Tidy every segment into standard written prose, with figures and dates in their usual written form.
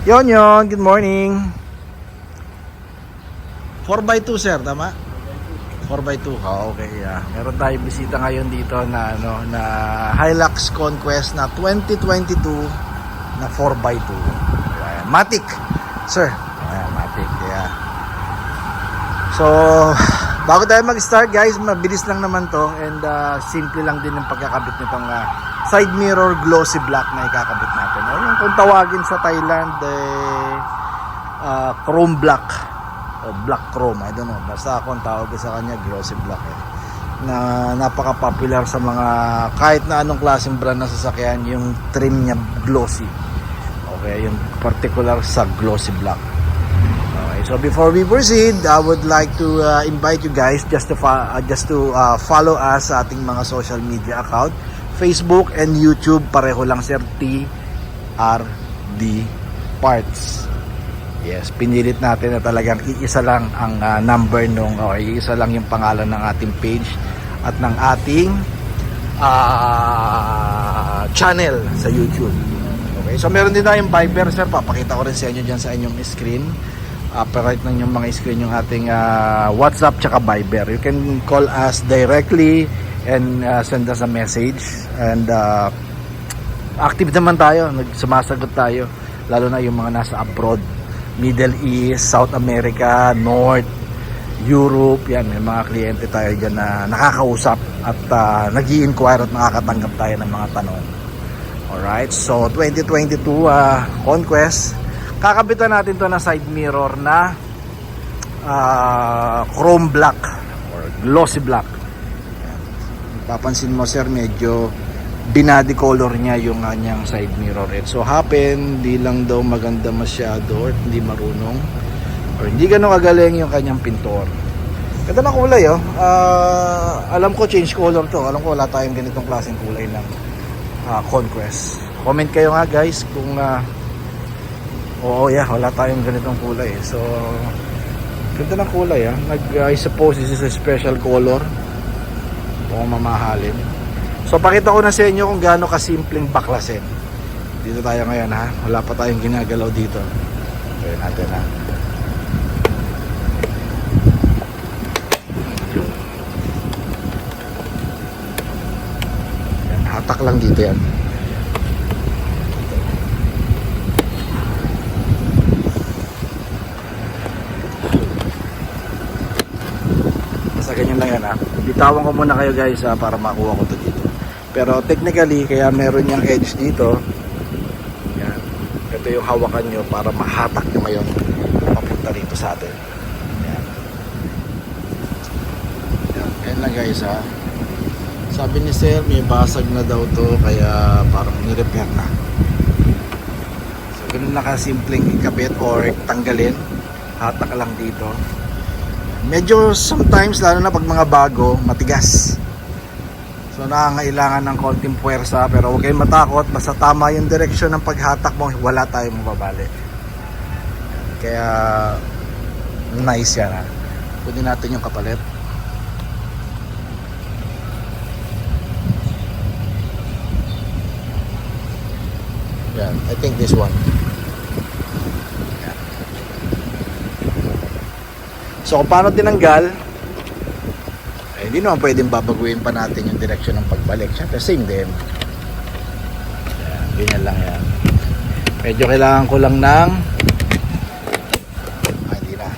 Yon, good morning. 4x2 sir, tama? 4x2. Okay, yeah. Meron tayong bisita ngayon dito na na Hilux Conquest na 2022 na 4x2. Ayan, Matic, sir. Ayan, Matic, yeah. So, bago tayo mag-start guys, mabilis lang naman to and simple lang din yung pagkakabit nitong side mirror glossy black na ikakabit natin. Yung kung tawagin sa Thailand chrome black o black chrome, I don't know, basta akong tawag sa kanya glossy black na napaka-popular sa mga kahit na anong klaseng brand na sasakyan, yung trim niya glossy. Okay, yung particular sa glossy black. Okay, so before we proceed, I would like to invite you guys just to follow us sa ating mga social media account, Facebook and YouTube, pareho lang sir, TRD Parts. Yes, pinilit natin na talagang iisa lang ang number nung, o iisa lang yung pangalan ng ating page at ng ating channel sa YouTube. Okay, so meron din tayong Viber sir, papakita ko rin sa inyo dyan sa inyong screen. Right ng yung mga screen yung ating WhatsApp tsaka Viber. You can call us directly and send us a message, and active naman tayo, sumasagot tayo, lalo na yung mga nasa abroad, Middle East, South America, North, Europe, yan, may mga kliyente tayo dyan na nakakausap at nag-i-inquire at nakakatanggap tayo ng mga tanong. Alright, so 2022 Conquest, kakabitan natin to na side mirror na chrome black or glossy black. Papansin mo sir, medyo binody color niya yung kanyang side mirror. It so happen, di lang daw maganda masyado or hindi marunong or hindi ganun kagaling yung kanyang pintor. Ganda na kulay oh. Alam ko change color to. Alam ko wala tayong ganitong klaseng kulay ng Conquest. Comment kayo nga guys kung oo yeah, wala tayong ganitong kulay. So ganda ng kulay I suppose this is a special color kung mamahalin. So pakita ko na sa inyo kung gaano kasimpleng baklasin. Dito tayo ngayon wala pa tayong ginagalaw dito. Okay natin yan, hatak lang dito yan. Basta ganyan lang yan bitawan ko muna kayo guys para makuha ko to dito. Pero technically, kaya meron yung edge dito. Yan. Ito yung hawakan nyo para mahatak nyo ngayon papunta rito sa atin. Yan. Yan. Yan lang guys Sabi ni sir, may basag na daw to kaya parang ni-repair na. So ganun na kasimpleng ikabit or tanggalin. Hatak lang dito. Medyo sometimes, lalo na pag mga bago, matigas. So nakangailangan ng konting puwersa, pero huwag kayong matakot, basta tama yung direksyon ng paghatak mo, wala tayong mababali. Kaya nice yan Pwede natin yung kapalit. Yan, I think this one. So kung paano tinanggal, hindi naman pwedeng babaguhin pa natin yung direksyon ng pagbalik. Siyempre same din. Ayan, ganyan lang yan. Medyo kailangan ko lang ng hindi na.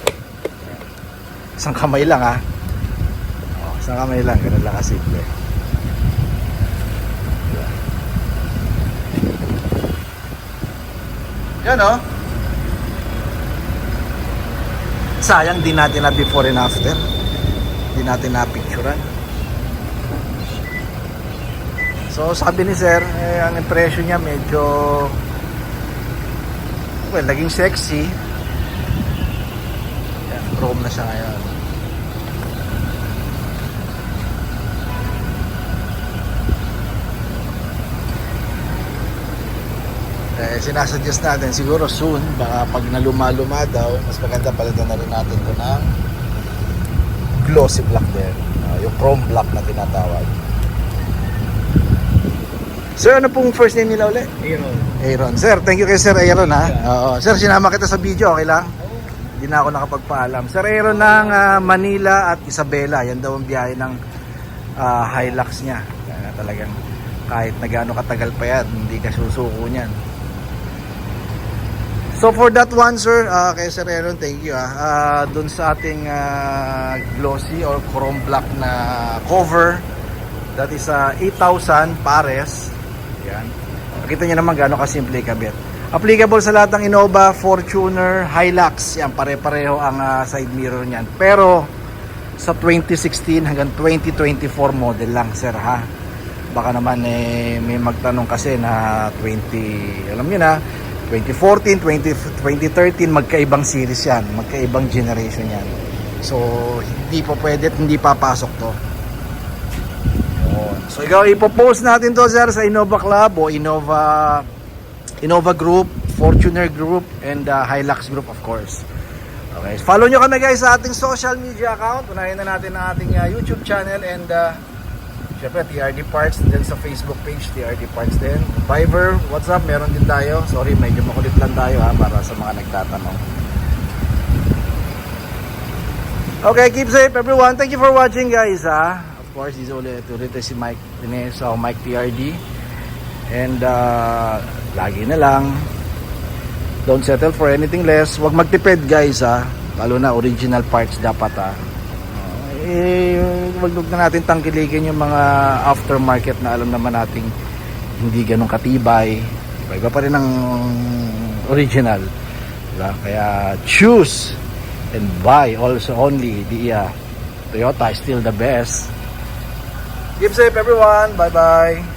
Isang kamay lang isang kamay lang, ganun lang kasimple. Yan sayang di natin na before and after. Di natin na picturean. So sabi ni sir, ang impression niya medyo naging sexy. Yan, chrome na siya ngayon. Sinasuggest natin siguro soon, baka pag naluma-luma daw, mas maganda palitan na rin natin ito ng glossy black din, yung chrome black na tinatawag. Sir, ano pong first name nila ulit? Aaron. Sir, thank you kay Sir Aaron ha. Oo. Sir, sinama kita sa video, okay lang? Hindi na ako nakapagpaalam. Sir Aaron ng Manila at Isabela. Yan daw ang biyahe ng Hilux niya. Kaya talagang kahit na gaano katagal pa yan, hindi ka susuko niyan. So for that one, sir, kay Sir Aaron, thank you dun sa ating glossy or chrome black na cover, that is 8,000 pares. Yan. Makita nyo naman gaano kasimple kabit. Applicable sa lahat ng Innova, Fortuner, Hilux. Yan, pare-pareho ang side mirror niyan. Pero sa 2016 hanggang 2024 model lang, sir, ha. Baka naman may magtanong kasi na 20, alam niyo na, 2014, 2013, magkaibang series yan, magkaibang generation yan. So, hindi pa pwede at hindi papasok to. So, ikaw, ipopost natin to, sir, sa Innova Club o Innova Group, Fortuner Group, and Hilux Group, of course. Okay, follow nyo kami, guys, sa ating social media account. Unahin na natin ang ating YouTube channel and syempre, TRD Parts, din sa Facebook page, TRD Parts din. Viber, WhatsApp, meron din tayo. Sorry, medyo makulit lang tayo para sa mga nagtatanong. Okay, keep safe everyone. Thank you for watching, guys Of course, this is ulit si Mike Dines, Mike TRD. And lagi na lang, don't settle for anything less. Huwag magtipid, guys lalo na original parts dapat wag na natin tangkilikin yung mga aftermarket na alam naman nating hindi ganun katibay. Iba pa rin ang original, diba? Kaya choose and buy also only the Toyota is still the best. Keep safe everyone. Bye bye.